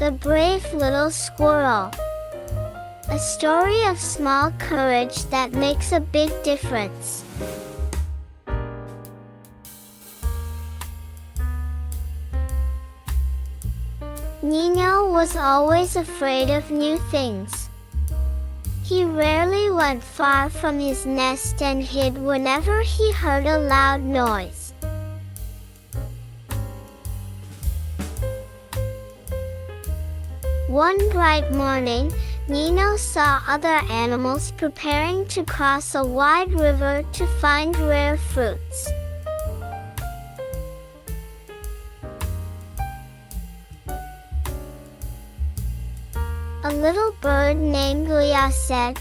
The brave little squirrel. A story of small courage that makes a big difference. Nino was always afraid of new things. He rarely went far from his nest and hid whenever he heard a loud noise. One bright morning, Nino saw other animals preparing to cross a wide river to find rare fruits. A little bird named Leah said,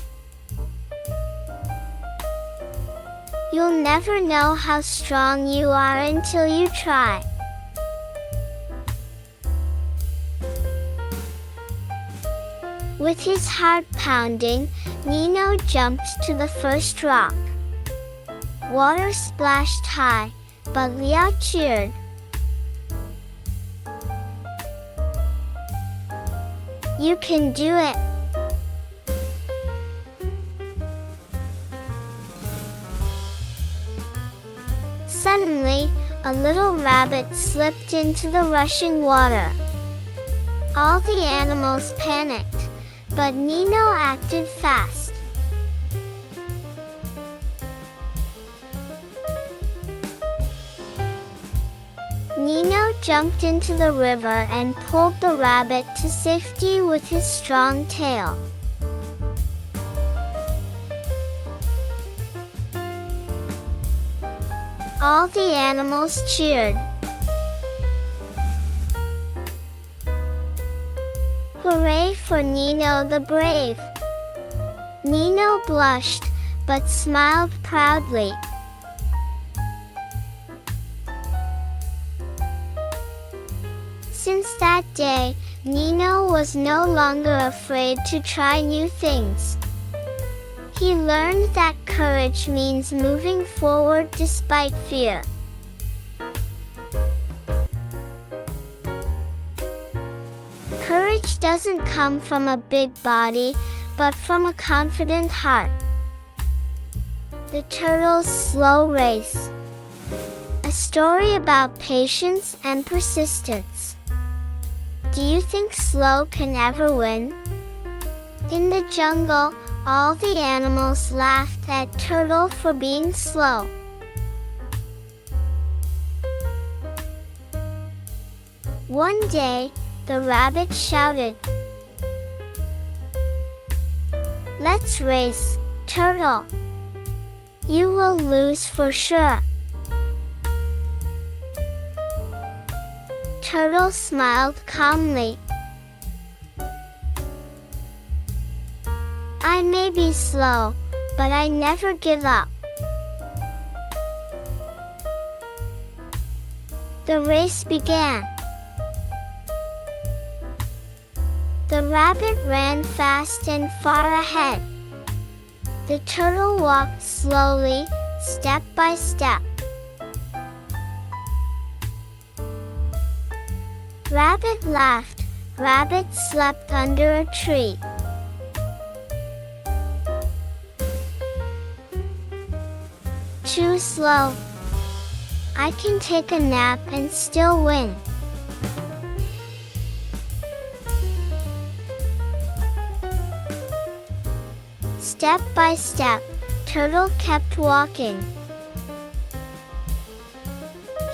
"You'll never know how strong you are until you try." With his heart pounding, Nino jumped to the first rock. Water splashed high, but Leah cheered. "You can do it." Suddenly, a little rabbit slipped into the rushing water. All the animals panicked, but Nino acted fast. Nino jumped into the river and pulled the rabbit to safety with his strong tail. All the animals cheered. Hooray for Nino the brave! Nino blushed, but smiled proudly. Since that day, Nino was no longer afraid to try new things. He learned that courage means moving forward despite fear. Courage doesn't come from a big body, but from a confident heart. The Turtle's Slow Race. A story about patience and persistence. Do you think slow can ever win? In the jungle, all the animals laughed at Turtle for being slow. One day, the rabbit shouted, "Let's race, Turtle. You will lose for sure." Turtle smiled calmly. "I may be slow, but I never give up." The race began. The rabbit ran fast and far ahead. The turtle walked slowly, step by step. Rabbit laughed. Rabbit slept under a tree. "Too slow. I can take a nap and still win." Step by step, Turtle kept walking.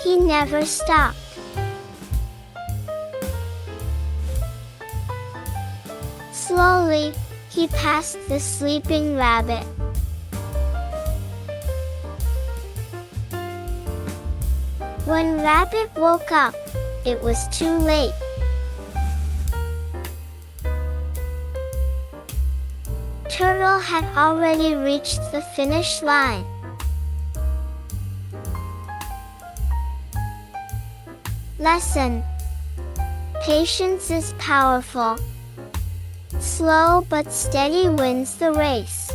He never stopped. Slowly, he passed the sleeping rabbit. When Rabbit woke up, it was too late. Turtle had already reached the finish line. Lesson: patience is powerful. Slow but steady wins the race.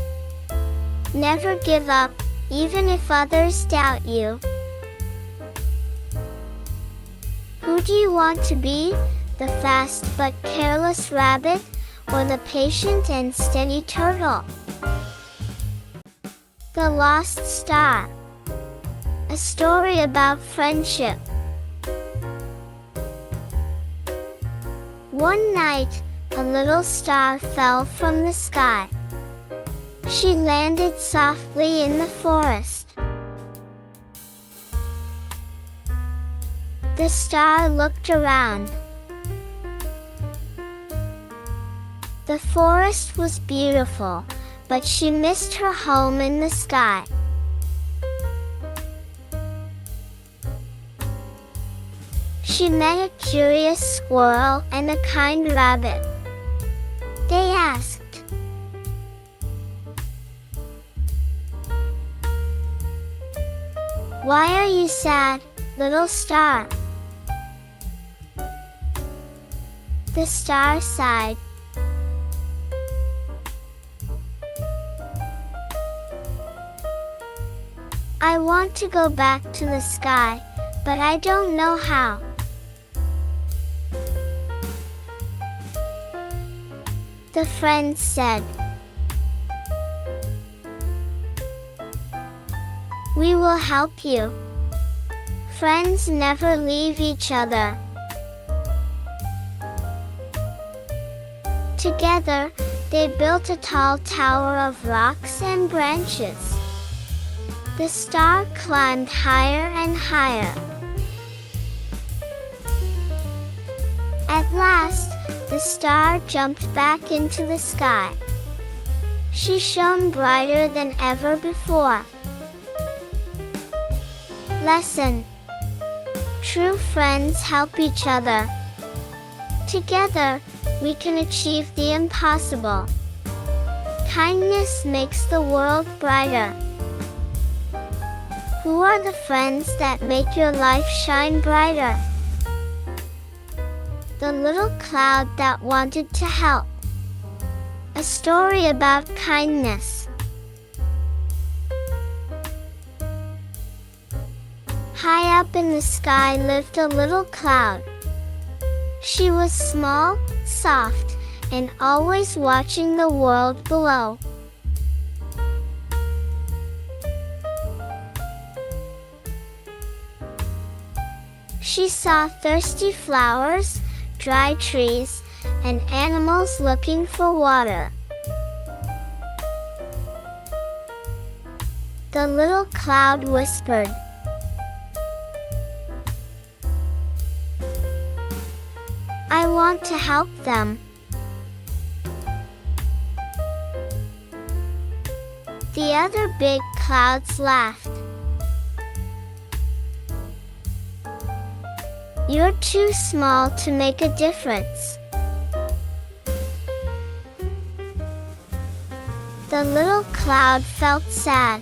Never give up, even if others doubt you. Who do you want to be? the fast but careless rabbit, or the patient and steady turtle? The Lost Star. A story about friendship. One night, a little star fell from the sky. She landed softly in the forest. The star looked around. The forest was beautiful, but she missed her home in the sky. She met a curious squirrel and a kind rabbit. They asked, "Why are you sad, little star?" The star sighed. "I want to go back to the sky, but I don't know how." The friend said, "We will help you. Friends never leave each other." Together, they built a tall tower of rocks and branches. The star climbed higher and higher. At last, the star jumped back into the sky. She shone brighter than ever before. Lesson: true friends help each other. Together, we can achieve the impossible. Kindness makes the world brighter. Who are the friends that make your life shine brighter? The little cloud that wanted to help. A story about kindness. High up in the sky lived a little cloud. She was small, soft, and always watching the world below. She saw thirsty flowers, dry trees, and animals looking for water. The little cloud whispered, "I want to help them." The other big clouds laughed. "You're too small to make a difference." The little cloud felt sad.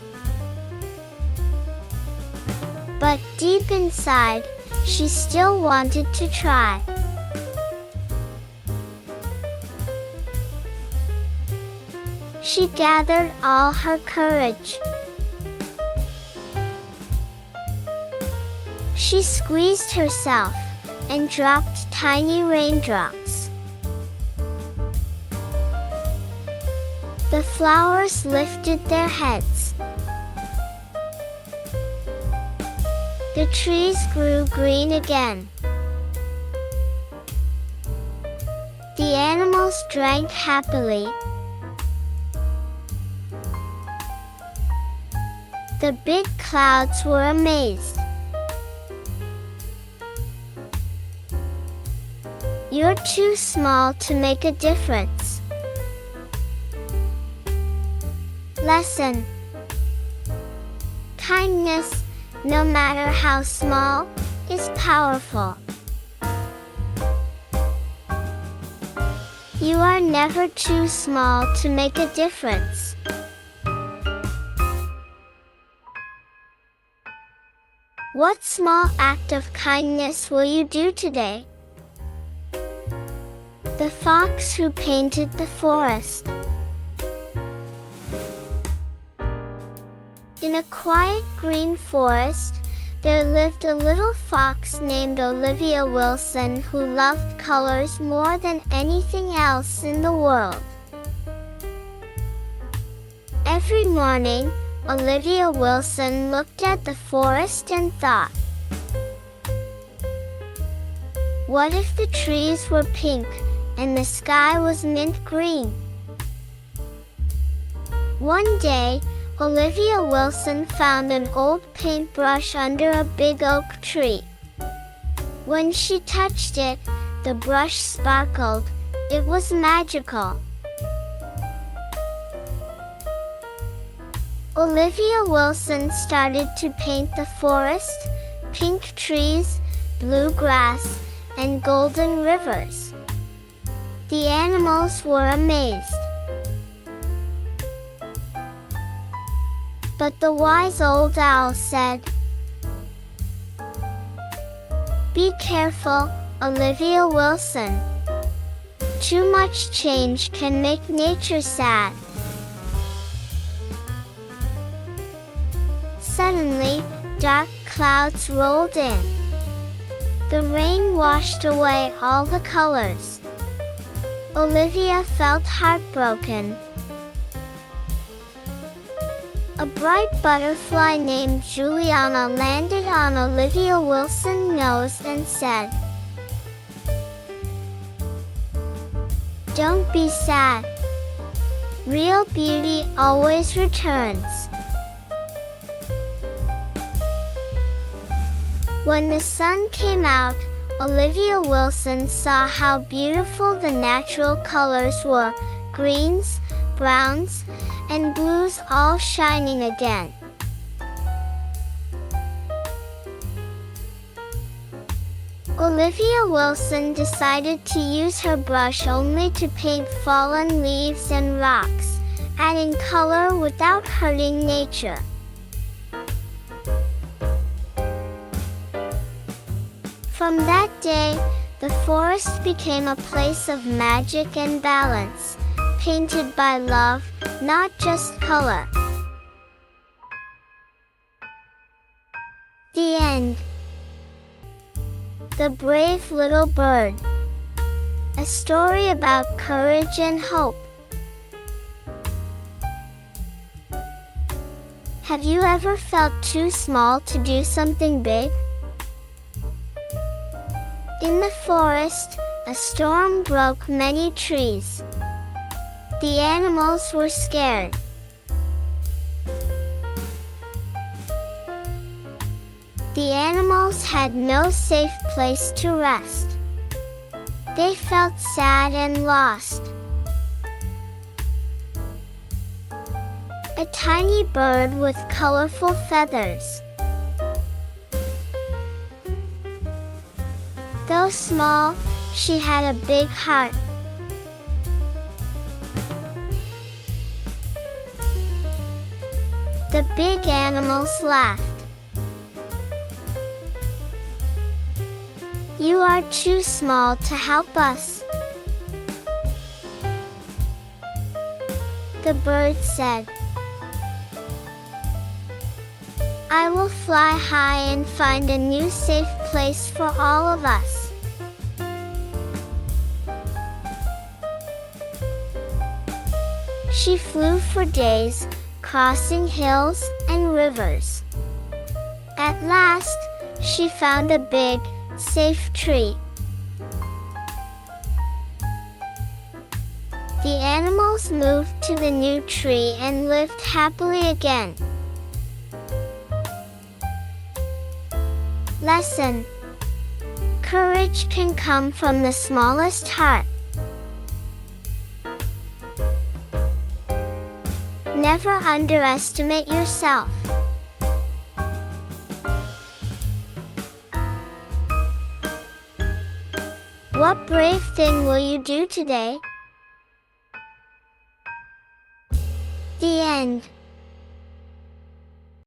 But deep inside, she still wanted to try. She gathered all her courage. She squeezed herself and dropped tiny raindrops. The flowers lifted their heads. The trees grew green again. The animals drank happily. The big clouds were amazed. You're too small to make a difference. Lesson: kindness, no matter how small, is powerful. You are never too small to make a difference. What small act of kindness will you do today? The fox who painted the forest. In a quiet green forest, There lived a little fox named Olivia Wilson who loved colors more than anything else in the world. Every morning, Olivia Wilson looked at the forest and thought, what if the trees were pink and the sky was mint green? One day, Olivia Wilson found an old paintbrush under a big oak tree. When she touched it, the brush sparkled. It was magical. Olivia Wilson started to paint the forest, pink trees, blue grass, and golden rivers. The animals were amazed. But the wise old owl said, "Be careful, Olivia Wilson. Too much change can make nature sad." Suddenly, dark clouds rolled in. The rain washed away all the colors. Olivia felt heartbroken. A bright butterfly named Juliana landed on Olivia Wilson's nose and said, "Don't be sad. Real beauty always returns." When the sun came out, Olivia Wilson saw how beautiful the natural colors were, greens, browns, and blues all shining again. Olivia Wilson decided to use her brush only to paint fallen leaves and rocks, adding color without hurting nature. From that day, the forest became a place of magic and balance, painted by love, not just color. The end. The Brave Little Bird. A story about courage and hope. Have you ever felt too small to do something big? In the forest, a storm broke many trees. The animals were scared. The animals had no safe place to rest. They felt sad and lost. A tiny bird with colorful feathers. Though small, she had a big heart. The big animals laughed. "You are too small to help us," the bird said. "I will fly high and find a new safe place for all of us." She flew for days, crossing hills and rivers. At last, she found a big, safe tree. The animals moved to the new tree and lived happily again. Lesson: courage can come from the smallest heart. Never underestimate yourself. What brave thing will you do today? The end.